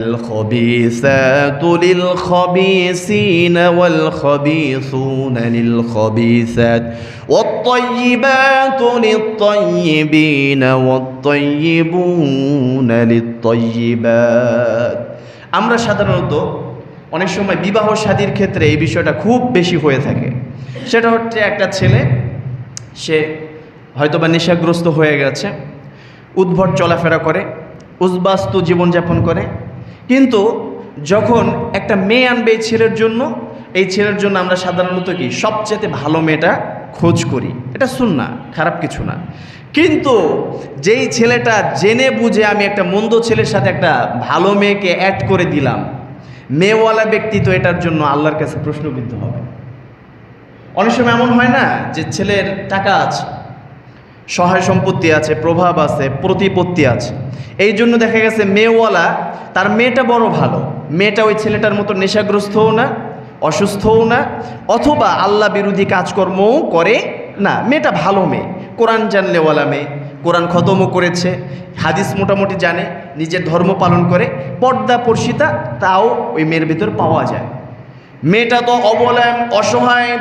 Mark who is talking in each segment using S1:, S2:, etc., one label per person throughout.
S1: الخبيثات للخبيثين والخبيثون للخبيثات والطيبات للطيبين والطيبون للطيبات। আমরা সাধারণত অনেক সময় বিবাহ শাদীর ক্ষেত্রে এই বিষয়টা খুব বেশি হয়ে থাকে। সেটা হচ্ছে একটা ছেলে, সে হয়তোবা নেশাগ্রস্ত হয়ে গেছে, উদ্ভট চলাফেরা করে, উদ্বাস্তু জীবনযাপন করে, কিন্তু যখন একটা মেয়ে আনবে এই ছেলের জন্য আমরা সাধারণত কি সবচেয়ে ভালো মেয়েটা খোঁজ করি। এটা সুন্নাহ, খারাপ কিছু না। কিন্তু যেই ছেলেটা জেনে বুঝে আমি একটা মন্দ ছেলের সাথে একটা ভালো মেয়েকে অ্যাড করে দিলাম, মেয়েওয়ালা ব্যক্তি তো এটার জন্য আল্লাহর কাছে প্রশ্নবিদ্ধ হবে। অনেক সময় এমন হয় না যে ছেলের টাকা আছে, সহায় সম্পত্তি আছে, প্রভাব আছে, প্রতিপত্তি আছে, এই জন্য দেখা গেছে মেয়েওয়ালা তার মেয়েটা বড় ভালো, মেয়েটা ওই ছেলেটার মতো নেশাগ্রস্তও না, অসুস্থও না, অথবা আল্লাহ বিরোধী কাজকর্মও করে না, মেয়েটা ভালো মেয়ে, কোরআন জানলেওয়ালা মেয়ে, কোরআন খতমও করেছে, হাদিস মোটামুটি জানে, নিজের ধর্ম পালন করে, পর্দা পর্শিতা তাও ওই মেয়ের ভিতর পাওয়া যায়। মেয়েটা তো অবলা, অসহায়,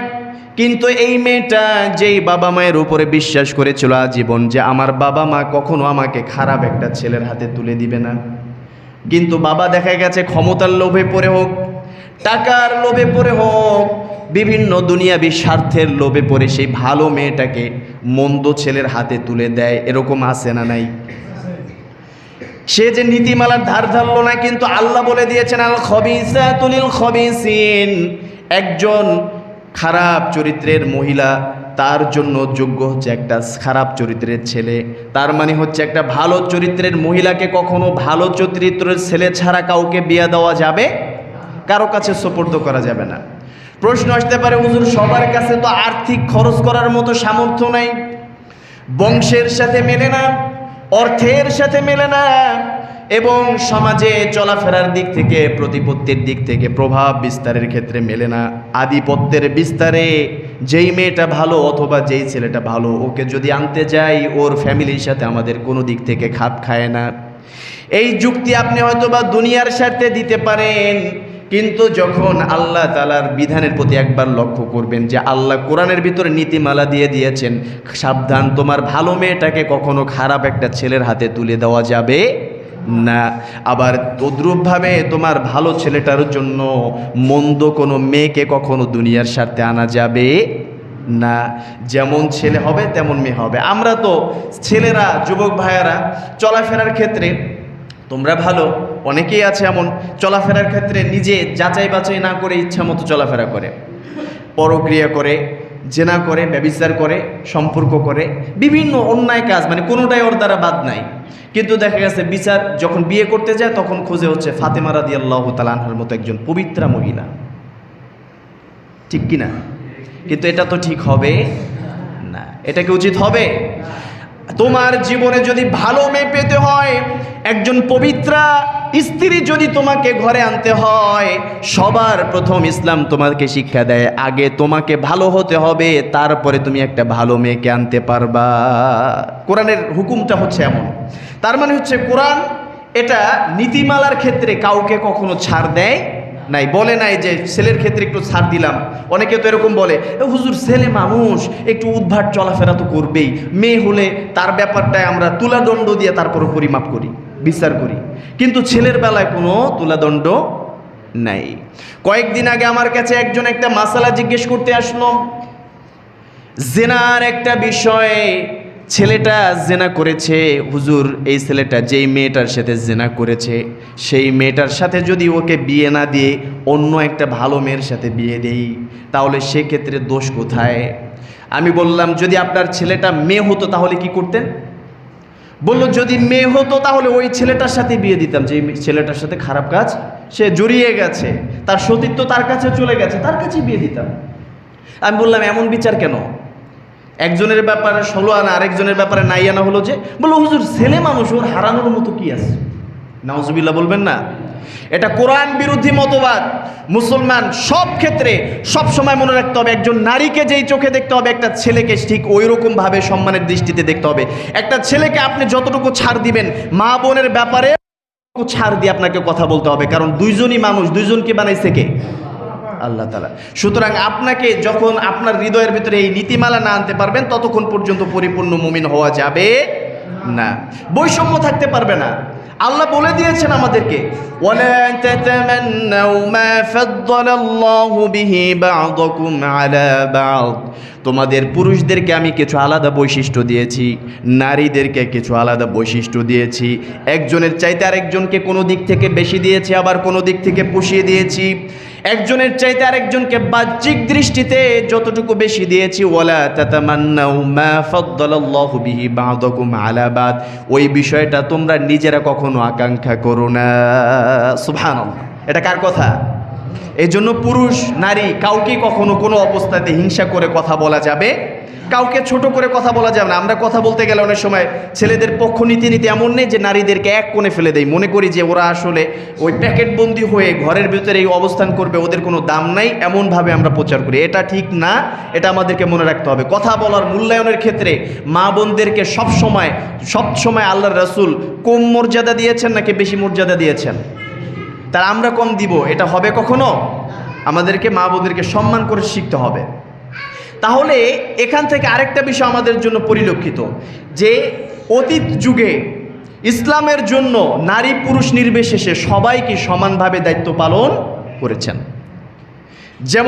S1: কিন্তু এই মেয়েটা যেই বাবা মায়ের উপরে বিশ্বাস করেছিল আজীবন যে আমার বাবা মা কখনো আমাকে খারাপ একটা ছেলের হাতে তুলে দিবে না, কিন্তু বাবা দেখা গেছে ক্ষমতার লোভে পড়ে হোক, টাকার লোভে পড়ে হোক, বিভিন্ন দুনিয়াবি স্বার্থের লোভে পড়ে সেই ভালো মেয়েটাকে মন্দ ছেলের হাতে তুলে দেয়। এরকম আছে না নাই? সে যে নীতিমালার ধার ধারলো না, কিন্তু আল্লাহ বলে দিয়েছেন আল খবিসাতু লিল খবিসিন, একজন খারাপ চরিত্রের মহিলা তার জন্য যোগ্য হচ্ছে একটা খারাপ চরিত্রের ছেলে। তার মানে হচ্ছে একটা ভালো চরিত্রের মহিলাকে কখনো ভালো চরিত্রের ছেলে ছাড়া কাউকে বিয়ে দেওয়া যাবে, কারো কাছে সুপর্দ করা যাবে না। প্রশ্ন আসতে পারে, হুজুর সবার কাছে তো আর্থিক খরচ করার মতো সামর্থ্য নাই, বংশের সাথে মেলে না, অর্থের সাথে মেলে না, এবং সমাজে চলাফেরার দিক থেকে, প্রতিপত্তির দিক থেকে, প্রভাব বিস্তারের ক্ষেত্রে মেলে না, আধিপত্যের বিস্তারে যেই মেয়েটা ভালো অথবা যেই ছেলেটা ভালো, ওকে যদি আনতে যাই ওর ফ্যামিলির সাথে আমাদের কোনো দিক থেকে খাপ খায় না। এই যুক্তি আপনি হয়তোবা দুনিয়ার স্বার্থে দিতে পারেন, কিন্তু যখন আল্লাহ তাআলার বিধানের প্রতি একবার লক্ষ্য করবেন যে আল্লাহ কোরআনের ভিতরে নীতিমালা দিয়ে দিয়েছেন, সাবধান, তোমার ভালো মেয়েটাকে কখনো খারাপ একটা ছেলের হাতে তুলে দেওয়া যাবে না, আবার তদ্রূপভাবে তোমার ভালো ছেলেটার জন্য মন্দ কোনো মেয়েকে কখনো দুনিয়ার স্বার্থে আনা যাবে না। যেমন ছেলে হবে তেমন মেয়ে হবে। আমরা তো ছেলেরা, যুবক ভাইয়ারা চলাফেরার ক্ষেত্রে, তোমরা ভালো, অনেকেই আছে এমন চলাফেরার ক্ষেত্রে নিজে যাচাই বাছাই না করে ইচ্ছা মতো চলাফেরা করে, পরক্রিয়া করে, জেনা করে, ব্যভিচার করে, সম্পর্ক করে, বিভিন্ন অন্যায় কাজ, মানে কোনোটাই ওর দ্বারা বাদ নাই। কিন্তু দেখা গেছে বিচার যখন বিয়ে করতে যায় তখন খুঁজে হচ্ছে ফাতেমা রাদিয়াল্লাহু তাআলা আনহার মতো একজন পবিত্রা মহিলা, ঠিক কিনা? কিন্তু এটা তো ঠিক হবে না, এটা কি উচিত হবে? তোমার জীবনে যদি ভালো মেয়ে পেতে হয়, একজন পবিত্রা স্ত্রী যদি তোমাকে ঘরে আনতে হয়, সবার প্রথম ইসলাম তোমাকে শিক্ষা দেয় আগে তোমাকে ভালো হতে হবে, তারপরে তুমি একটা ভালো মেয়েকে আনতে পারবা। কোরআনের হুকুমটা হচ্ছে এমন। তার মানে হচ্ছে কোরআন এটা নীতিমালার ক্ষেত্রে কাউকে কখনো ছাড় দেয় নাই, বলে নাই যে ছেলের ক্ষেত্রে একটু ছাড় দিলাম। অনেকে তো এরকম বলে, হুজুর ছেলে মানুষ একটু উদ্ভাট চলাফেরা তো করবেই, মেয়ে হলে তার ব্যাপারটায় আমরা তুলাদণ্ড দিয়ে তারপর পরিমাপ করি, বিচার করি, কিন্তু ছেলের বেলায় কোনো তুলাদণ্ড নাই। কয়েকদিন আগে আমার কাছে একজন একটা মাসালা জিজ্ঞেস করতে আসলো, জেনার একটা বিষয়ে। ছেলেটা জেনা করেছে, হুজুর এই ছেলেটা যেই মেয়েটার সাথে জেনা করেছে সেই মেয়েটার সাথে যদি ওকে বিয়ে না দিয়ে অন্য একটা ভালো মেয়ের সাথে বিয়ে দেই তাহলে সেক্ষেত্রে দোষ কোথায়? আমি বললাম, যদি আপনার ছেলেটা মেয়ে হতো তাহলে কি করতেন? বলল, যদি মেয়ে হতো তাহলে ওই ছেলেটার সাথে বিয়ে দিতাম যে ছেলেটার সাথে খারাপ কাজ সে জড়িয়ে গেছে, তার সতীত্ব তার কাছে চলে গেছে, তার কাছে বিয়ে দিতাম। আমি বললাম, এমন বিচার কেন? একজনের ব্যাপারে 16 আনা, আরেকজনের ব্যাপারে 9 আনা হলো যে? বললো, হুজুর ছেলে মানুষ, ওর হারানোর মতো কি আছে? নাউজুবিল্লাহ বলবেন না? এটা কোরআন বিরোধী মতবাদ। মুসলমান সব ক্ষেত্রে সব সময় মনে রাখতে হবে, একজন নারীকে যেই চোখে দেখতে হবে একটা ছেলেকে ঠিক ওই রকম ভাবে সম্মানের দৃষ্টিতে দেখতে হবে। একটা ছেলেকে আপনি যতটুকু ছাড় দিবেন, মা বোনের ব্যাপারে ছাড় দিয়ে আপনাকে কথা বলতে হবে, কারণ দুইজনই মানুষ, দুইজনকে বানাইছে কে? আল্লাহ তাআলা। সুতরাং আপনাকে যখন আপনার হৃদয়ের ভিতরে এই নীতিমালা না আনতে পারবেন, ততক্ষণ পর্যন্ত পরিপূর্ণ মুমিন হওয়া যাবে না। বৈষম্য থাকতে পারবে না। আল্লাহ বলে দিয়েছেন আমাদেরকে, ওয়ালা তাতামান্নাউ মা ফাদ্দালাল্লাহু বিহি বা'দাকুম আলা বা'দ, তোমাদের পুরুষদেরকে আমি কিছু আলাদা বৈশিষ্ট্য দিয়েছি, নারীদেরকে কিছু আলাদা বৈশিষ্ট্য দিয়েছি। একজনের চাইতে আরেকজনকে কোনো দিক থেকে বেশি দিয়েছি, আবার কোনো দিক থেকে পুষিয়ে দিয়েছি। একজনের চাইতে আরেকজনকে বাহ্যিক দৃষ্টিতে যতটুকু বেশি দিয়েছি, ওয়ালা তাতামান্নাউ মা ফাদ্দালাল্লাহু বিহি বা'দাকুম আলা বা'দ, ওই বিষয়টা তোমরা নিজেরা কখনো আকাঙ্ক্ষা করো না। সুবহানাল্লাহ। এটা কার কথা? এই জন্য পুরুষ নারী কাউকে কখনো কোনো অবস্থাতে হিংসা করে কথা বলা যাবে, কাউকে ছোট করে কথা বলা যাবে না। আমরা কথা বলতে গেলে অনেক সময় ছেলেদের পক্ষ নিতে নিতে এমন নেই যে নারীদেরকে এক কোণে ফেলে দেয়, মনে করি যে ওরা আসলে ওই প্যাকেটবন্দি হয়ে ঘরের ভিতরে এই অবস্থান করবে, ওদের কোনো দাম নাই, এমনভাবে আমরা প্রচার করি। এটা ঠিক না, এটা আমাদেরকে মনে রাখতে হবে। কথা বলার মূল্যায়নের ক্ষেত্রে মা বোনদেরকে সবসময় আল্লাহর রাসূল কম মর্যাদা দিয়েছেন নাকি বেশি মর্যাদা দিয়েছেন? তার আমরা কম দিব, এটা হবে কখনো? আমাদেরকে মা বোনদেরকে সম্মান করে শিখতে হবে। তাহলে এখান থেকে আরেকটা বিষয় আমাদের জন্য পরিলক্ষিত, যে অতীত যুগে ইসলামের জন্য নারী পুরুষ নির্বিশেষে সবাইকে সমানভাবে দায়িত্ব পালন করেছেন। যেমন